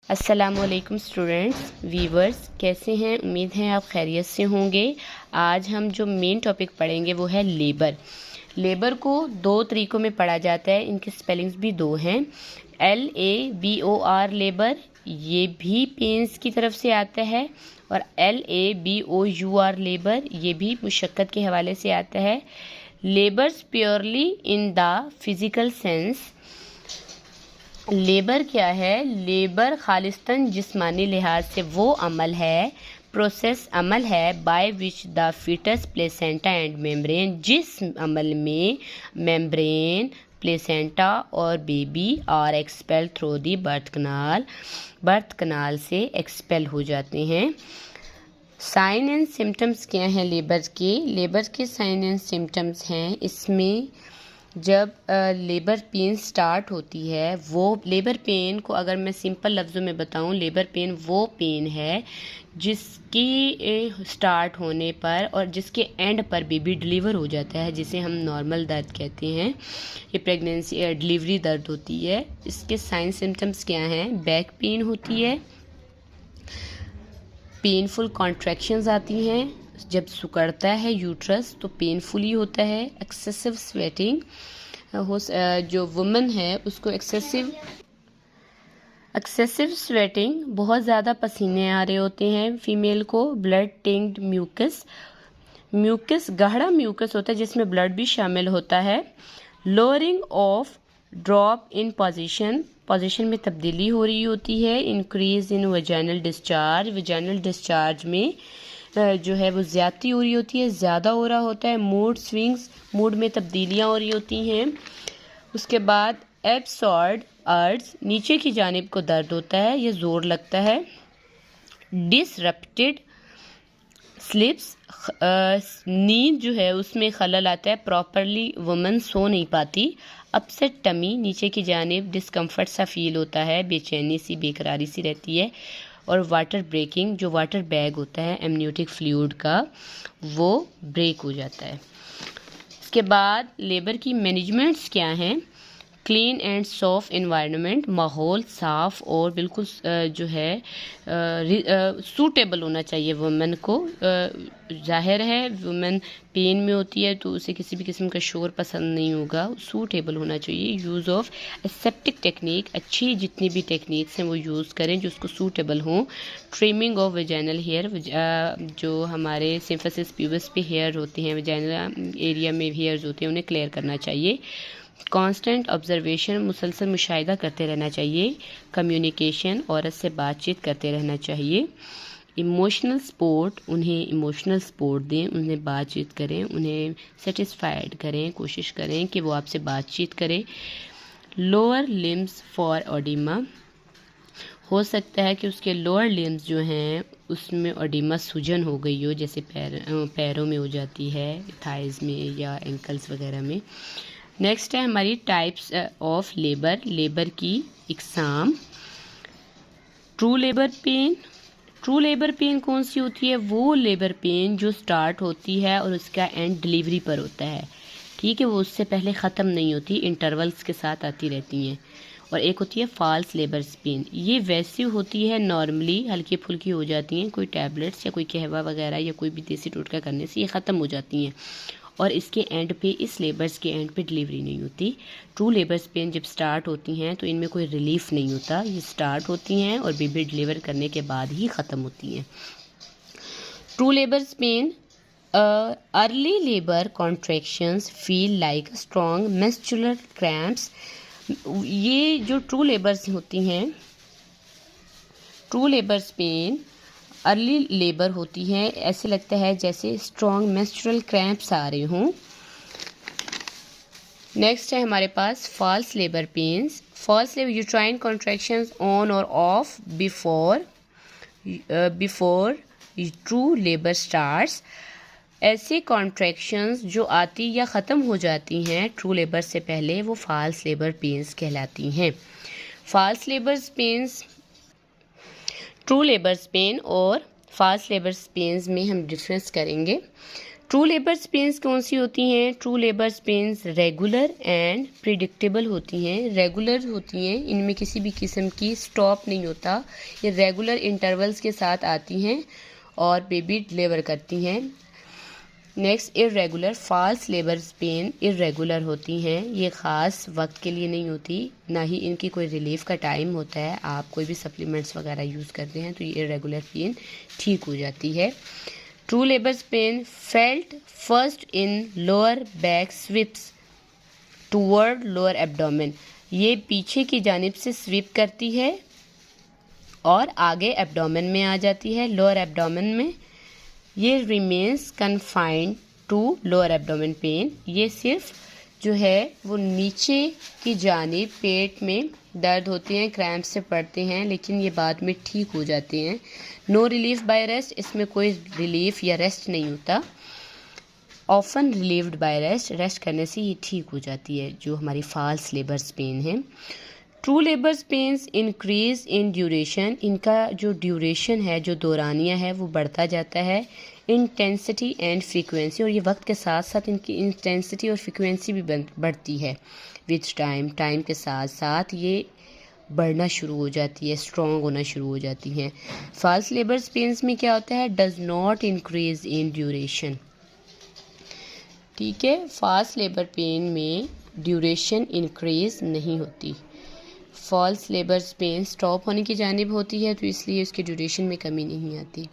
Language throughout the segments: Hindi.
अस्सलामुअलैकुम स्टूडेंट्स वीवर्स, कैसे हैं? उम्मीद है आप खैरियत से होंगे। आज हम जो मेन टॉपिक पढ़ेंगे वो है लेबर। लेबर को दो तरीक़ों में पढ़ा जाता है, इनके स्पेलिंग्स भी दो हैं। LABOR लेबर, ये भी पेन्स की तरफ से आता है, और LABOUR लेबर, ये भी मुशक्क़त के हवाले से आता है। Labours purely in the physical sense. Labour क्या है? लेबर खालिस्तन जिस्मानी लिहाज से वो अमल है, प्रोसेस अमल है, by which the fetus placenta and membrane, जिस अमल में मेम्ब्रेन, प्लेसेंटा और baby are expel through the birth canal से एक्सपेल हो जाते हैं। साइन एंड सिम्टम्स क्या हैं लेबर के? लेबर के साइन एंड सिम्टम्स हैं, इसमें जब लेबर पेन स्टार्ट होती है, वो लेबर पेन को अगर मैं सिंपल लफ्ज़ों में बताऊं, लेबर पेन वो पेन है जिसकी स्टार्ट होने पर और जिसके एंड पर बेबी डिलीवर हो जाता है, जिसे हम नॉर्मल दर्द कहते हैं। ये प्रेगनेंसी डिलीवरी दर्द होती है। इसके साइन सिम्टम्स क्या हैं? बैक पेन होती है, पेनफुल कॉन्ट्रैक्शंस आती हैं, जब सिकुड़ता है यूट्रस तो पेनफुली होता है, एक्सेसिव स्वेटिंग जो वुमन है उसको एक्सेसिव स्वेटिंग, बहुत ज़्यादा पसीने आ रहे होते हैं फीमेल को। ब्लड टिंग्ड म्यूकस गाढ़ा म्यूकस होता है जिसमें ब्लड भी शामिल होता है। Lowering of drop in position में तब्दीली हो रही होती है। इंक्रीज इन वजाइनल डिस्चार्ज में जो है वो ज़्यादती हो रही होती है, ज़्यादा हो रहा होता है। मूड स्विंग्स, मूड में तब्दीलियाँ हो रही होती हैं। उसके बाद एब्सॉर्ड अर्ज, नीचे की जानिब को दर्द होता है, ये ज़ोर लगता है। डिसरप्टेड स्लिप्स, नींद जो है उसमें खलल आता है, प्रॉपरली वुमन सो नहीं पाती। अपसेट टमी, नीचे की जानिब डिस्कम्फर्ट सा फील होता है, बेचैनी सी, बेकरारी सी रहती है। और वाटर ब्रेकिंग, जो वाटर बैग होता है एमनियोटिक फ्लूइड का, वो ब्रेक हो जाता है। इसके बाद लेबर की मैनेजमेंट्स क्या हैं? क्लीन एंड सॉफ्ट एनवायरनमेंट, माहौल साफ़ और बिल्कुल जो है सूटेबल होना चाहिए वुमेन को। जाहिर है वुमेन पेन में होती है तो उसे किसी भी किस्म का शोर पसंद नहीं होगा, सूटेबल होना चाहिए। यूज़ ऑफ एसेप्टिक टेक्निक, अच्छी जितनी भी टेक्निक्स हैं वो यूज़ करें जो उसको सूटेबल हों। ट्रिमिंग ऑफ वेजाइनल हेयर, जो हमारे सिम्फसिस प्यूबस पे हेयर होते हैं, वेजाइनल एरिया में हेयर्स होते हैं, उन्हें क्लियर करना चाहिए। कांस्टेंट ऑब्जर्वेशन, मुसलसल मुशाहिदा करते रहना चाहिए। कम्युनिकेशन, औरत से बातचीत करते रहना चाहिए। इमोशनल सपोर्ट, उन्हें इमोशनल सपोर्ट दें, उन्हें बातचीत करें, उन्हें सेटिस्फाइड करें, कोशिश करें कि वो आपसे बातचीत करें। लोअर लिम्स फॉर ओडिमा, हो सकता है कि उसके लोअर लिम्स जो हैं उसमें ओडिमा सूजन हो गई हो, जैसे पैरों में हो जाती है, थाइज़ में या एंकल्स वगैरह में। नेक्स्ट है हमारी टाइप्स ऑफ लेबर की इकसाम। ट्रू लेबर पेन कौन सी होती है? वो लेबर पेन जो स्टार्ट होती है और उसका एंड डिलीवरी पर होता है, ठीक है, वो उससे पहले ख़त्म नहीं होती, इंटरवल्स के साथ आती रहती हैं। और एक होती है फॉल्स लेबर पेन, ये वैसी होती है नॉर्मली हल्की फुल्की हो जाती हैं, कोई टैबलेट्स या कोई कहवा वगैरह या कोई भी देसी टोटका करने से ये ख़त्म हो जाती हैं, और इसके एंड पे, इस लेबर्स के एंड पे डिलीवरी नहीं होती। ट्रू लेबर्स पेन जब स्टार्ट होती हैं तो इनमें कोई रिलीफ नहीं होता, ये स्टार्ट होती हैं और बेबी डिलीवर करने के बाद ही ख़त्म होती हैं। True labours pain, early labour contractions feel like strong menstrual cramps. ये जो ट्रू लेबर्स होती हैं, true labours pain early labour होती है, ऐसे लगता है जैसे स्ट्रॉन्ग मेंस्ट्रुअल क्रैम्प्स आ रहे हों। नेक्स्ट है हमारे पास false labour pains. False labour uterine contractions on और off before true labour starts. ऐसे कॉन्ट्रैक्शंस जो आती या ख़त्म हो जाती हैं ट्रू लेबर से पहले, वो फॉल्स लेबर पेन्स कहलाती हैं। False labour pains, true labours pain और फॉल्स लेबर्स पेन्स में हम डिफरेंस करेंगे। ट्रू लेबर पेन्स कौन सी होती हैं? True labour pains regular and predictable होती हैं। रेगुलर होती हैं, इनमें किसी भी किस्म की स्टॉप नहीं होता, ये रेगुलर इंटरवल्स के साथ आती हैं और बेबी डिलीवर करती हैं। Next irregular false labour pain irregular होती हैं, ये ख़ास वक्त के लिए नहीं होती, ना ही इनकी कोई रिलीफ का टाइम होता है। आप कोई भी सप्लीमेंट्स वगैरह यूज़ करते हैं तो ये इर्रेगुलर पेन ठीक हो जाती है। True labour pain felt first in lower back sweeps toward lower abdomen, ये पीछे की जानिब से स्विप करती है और आगे एब्डोमेन में आ जाती है, लोअर एब्डोमेन में। ये remains confined to lower abdomen pain, ये सिर्फ जो है वो नीचे की जानिब पेट में दर्द होते हैं, क्रैम्प से पड़ते हैं, लेकिन ये बाद में ठीक हो जाते हैं। नो रिलीफ बाय रेस्ट, इसमें कोई रिलीफ या रेस्ट नहीं होता। Often relieved by rest, rest करने से ये ठीक हो जाती है, जो हमारी फॉल्स लेबर पेन है। True labour pains increase in duration, इनका जो ड्यूरेशन है, जो दौरानिया है, वो बढ़ता जाता है। इंटेंसिटी एंड फ्रीक्वेंसी, और ये वक्त के साथ साथ इनकी इंटेंसिटी और फ्रीक्वेंसी भी बढ़ती है विथ टाइम, टाइम के साथ साथ ये बढ़ना शुरू हो जाती है, स्ट्रॉन्ग होना शुरू हो जाती हैं। फॉल्स लेबर पेन्स में क्या होता है? Does not increase in duration, ठीक है। फॉल्स लेबर पेन में ड्यूरेशन इंक्रीज नहीं होती। फॉल्स लेबर पेन स्टॉप होने की जानिब होती है, तो इसलिए उसके ड्यूरेशन में कमी नहीं आती।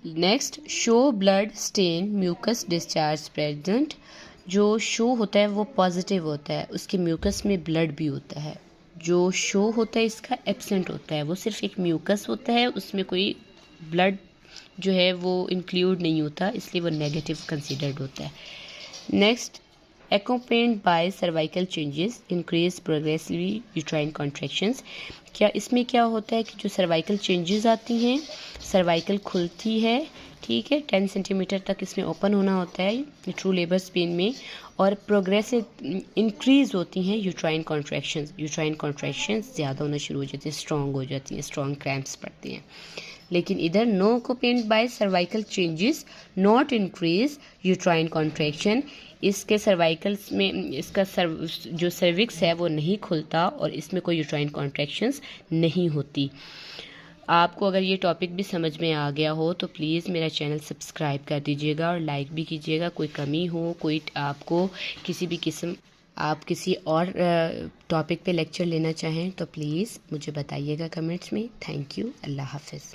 Next, show blood stain mucus discharge present, जो शो होता है वो पॉजिटिव होता है, उसके म्यूकस में ब्लड भी होता है। जो शो होता है इसका एब्सेंट होता है, वो सिर्फ एक म्यूकस होता है, उसमें कोई ब्लड जो है वो इंक्लूड नहीं होता, इसलिए वो नेगेटिव कंसिडर्ड होता है। Next, accompanied by cervical changes increase progressively uterine contractions, क्या इसमें क्या होता है कि जो सर्वाइकल चेंजेस आती हैं, सर्वाइकल खुलती है, ठीक है, 10 सेंटीमीटर तक इसमें ओपन होना होता है ट्रू लेबर पेन में, और प्रोग्रेसिव इंक्रीज होती हैं यूट्राइन कॉन्ट्रैक्शंस, यूट्राइन कॉन्ट्रैक्शंस ज़्यादा होना शुरू हो जाती है, स्ट्रॉन्ग हो जाती हैं, स्ट्रॉन्ग क्रैम्प्स पड़ते हैं। लेकिन इधर no accompanied by cervical changes not increase uterine contraction, इसके सर्वाइकल्स में इसका जो सर्विक्स है वो नहीं खुलता और इसमें कोई यूट्राइन कॉन्ट्रैक्शंस नहीं होती। आपको अगर ये टॉपिक भी समझ में आ गया हो तो प्लीज़ मेरा चैनल सब्सक्राइब कर दीजिएगा और लाइक भी कीजिएगा। कोई कमी हो, कोई आपको किसी भी किस्म आप किसी और टॉपिक पे लेक्चर लेना चाहें तो प्लीज़ मुझे बताइएगा कमेंट्स में। थैंक यू, अल्लाह हाफ़िज़।